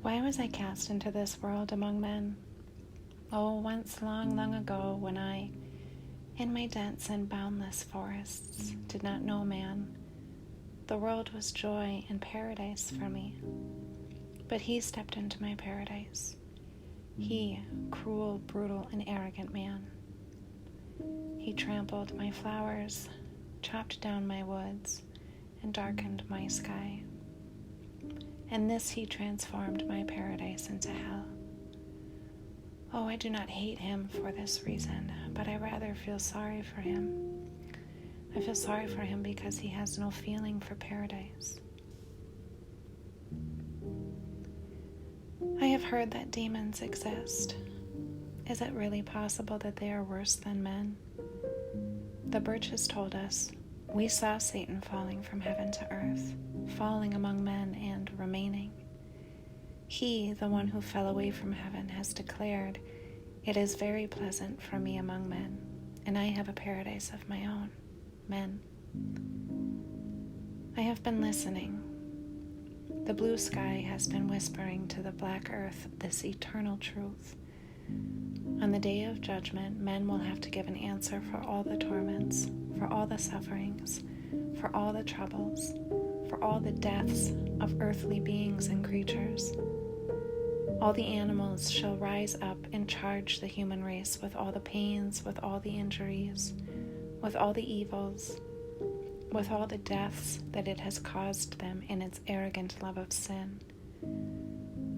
Why was I cast into this world among men? Oh, once long, long ago, when I, in my dense and boundless forests, did not know man, the world was joy and paradise for me. But he stepped into my paradise. He, cruel, brutal, and arrogant man. He trampled my flowers, chopped down my woods, and darkened my sky. And this he transformed my paradise into hell. Oh, I do not hate him for this reason, but I rather feel sorry for him. I feel sorry for him because he has no feeling for paradise. I have heard that demons exist. Is it really possible that they are worse than men? The Birches told us, we saw Satan falling from heaven to earth, falling among men and remaining. He, the one who fell away from heaven, has declared, "It is very pleasant for me among men, and I have a paradise of my own, men." I have been listening. The blue sky has been whispering to the black earth this eternal truth. On the day of judgment, men will have to give an answer for all the torments, for all the sufferings, for all the troubles, for all the deaths of earthly beings and creatures. All the animals shall rise up and charge the human race with all the pains, with all the injuries, with all the evils, with all the deaths that it has caused them in its arrogant love of sin.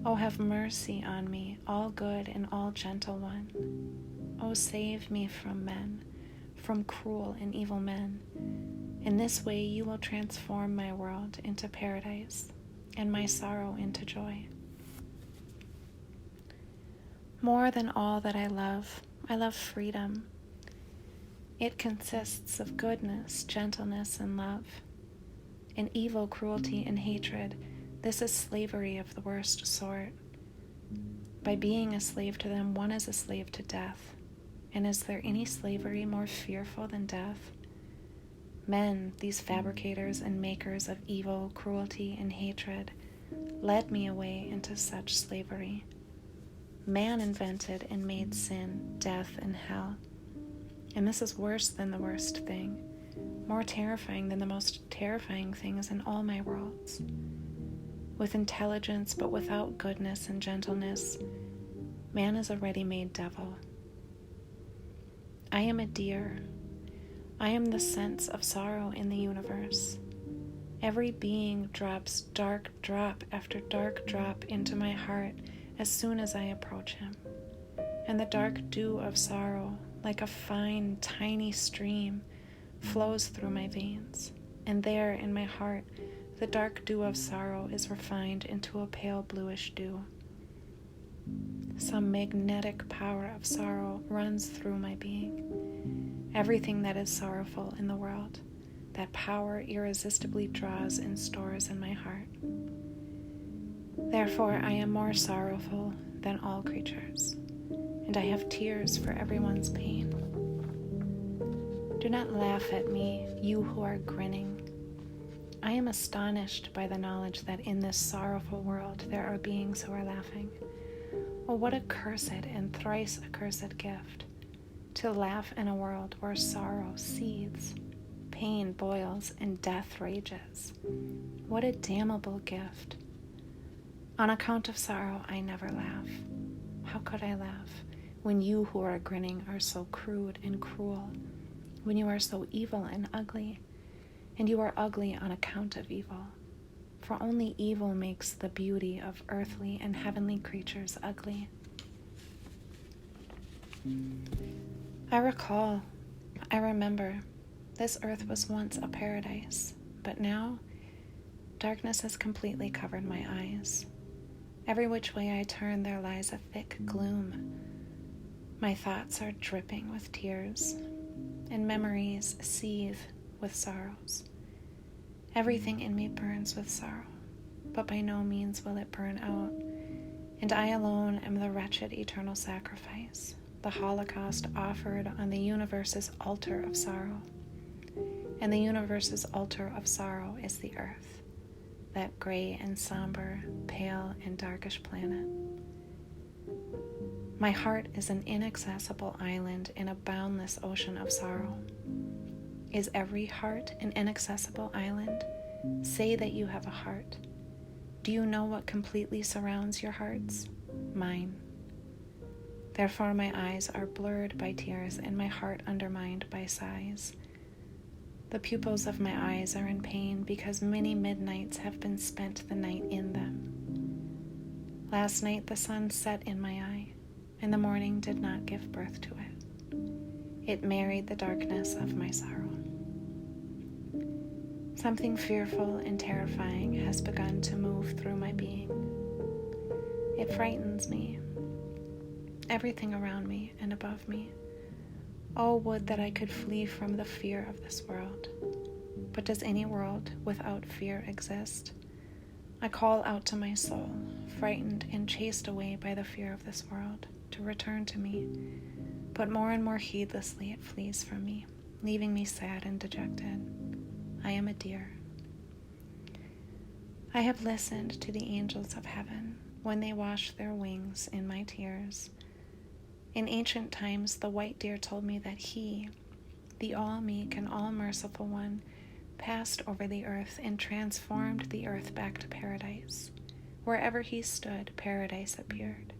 Oh, have mercy on me, all good and all gentle one. Oh, save me from men, from cruel and evil men. In this way you will transform my world into paradise and my sorrow into joy. More than all that I love freedom. It consists of goodness, gentleness, and love. In evil, cruelty, and hatred, this is slavery of the worst sort. By being a slave to them, one is a slave to death. And is there any slavery more fearful than death? Men, these fabricators and makers of evil, cruelty, and hatred, led me away into such slavery. Man invented and made sin, death, and hell. And this is worse than the worst thing, more terrifying than the most terrifying things in all my worlds. With intelligence but without goodness and gentleness, man is a ready-made devil. I am a deer. I am the sense of sorrow in the universe. Every being drops dark drop after dark drop into my heart as soon as I approach him. And the dark dew of sorrow, like a fine, tiny stream, flows through my veins. And there in my heart, the dark dew of sorrow is refined into a pale bluish dew. Some magnetic power of sorrow runs through my being. Everything that is sorrowful in the world, that power irresistibly draws and stores in my heart. Therefore, I am more sorrowful than all creatures, and I have tears for everyone's pain. Do not laugh at me, you who are grinning. I am astonished by the knowledge that in this sorrowful world there are beings who are laughing. Oh, what a cursed and thrice accursed gift, to laugh in a world where sorrow seethes, pain boils, and death rages. What a damnable gift. On account of sorrow, I never laugh. How could I laugh when you who are grinning are so crude and cruel, when you are so evil and ugly? And you are ugly on account of evil, for only evil makes the beauty of earthly and heavenly creatures ugly. I remember, this earth was once a paradise, but now darkness has completely covered my eyes. Every which way I turn, there lies a thick gloom. My thoughts are dripping with tears, and memories seethe with sorrows. Everything in me burns with sorrow, but by no means will it burn out, and I alone am the wretched eternal sacrifice, the holocaust offered on the universe's altar of sorrow. And the universe's altar of sorrow is the earth. that gray and somber, pale and darkish planet. My heart is an inaccessible island in a boundless ocean of sorrow. Is every heart an inaccessible island? Say that you have a heart. Do you know what completely surrounds your hearts? Mine. Therefore my eyes are blurred by tears and my heart undermined by sighs. The pupils of my eyes are in pain because many midnights have been spent the night in them. Last night the sun set in my eye, and the morning did not give birth to it. It married the darkness of my sorrow. Something fearful and terrifying has begun to move through my being. It frightens me. Everything around me and above me. Oh, would that I could flee from the fear of this world. But does any world without fear exist? I call out to my soul, frightened and chased away by the fear of this world, to return to me. But more and more heedlessly it flees from me, leaving me sad and dejected. I am a deer. I have listened to the angels of heaven when they washed their wings in my tears. In ancient times, the white deer told me that he, the all-meek and all-merciful one, passed over the earth and transformed the earth back to paradise. Wherever he stood, paradise appeared.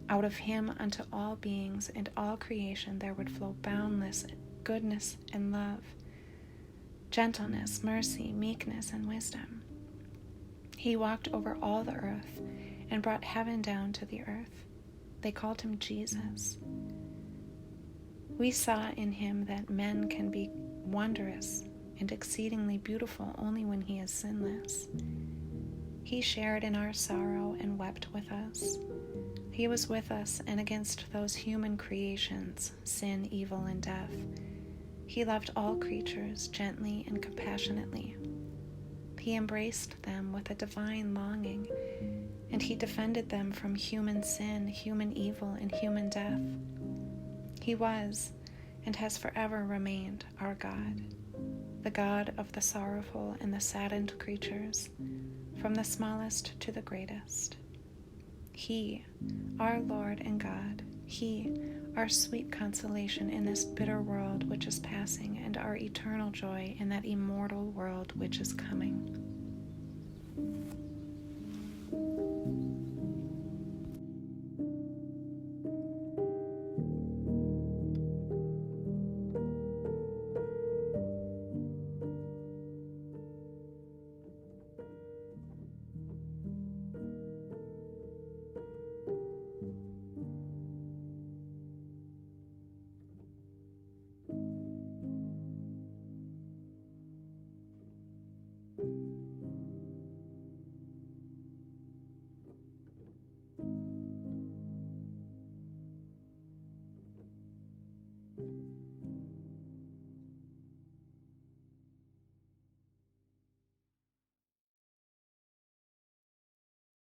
Out of him unto all beings and all creation there would flow boundless goodness and love, gentleness, mercy, meekness, and wisdom. He walked over all the earth and brought heaven down to the earth. They called him Jesus. We saw in him that men can be wondrous and exceedingly beautiful only when he is sinless. He shared in our sorrow and wept with us. He was with us and against those human creations, sin, evil, and death. He loved all creatures gently and compassionately. He embraced them with a divine longing, and he defended them from human sin, human evil, and human death. He was, and has forever remained, our God, the God of the sorrowful and the saddened creatures, from the smallest to the greatest. He, our Lord and God, he, our sweet consolation in this bitter world which is passing, and our eternal joy in that immortal world which is coming.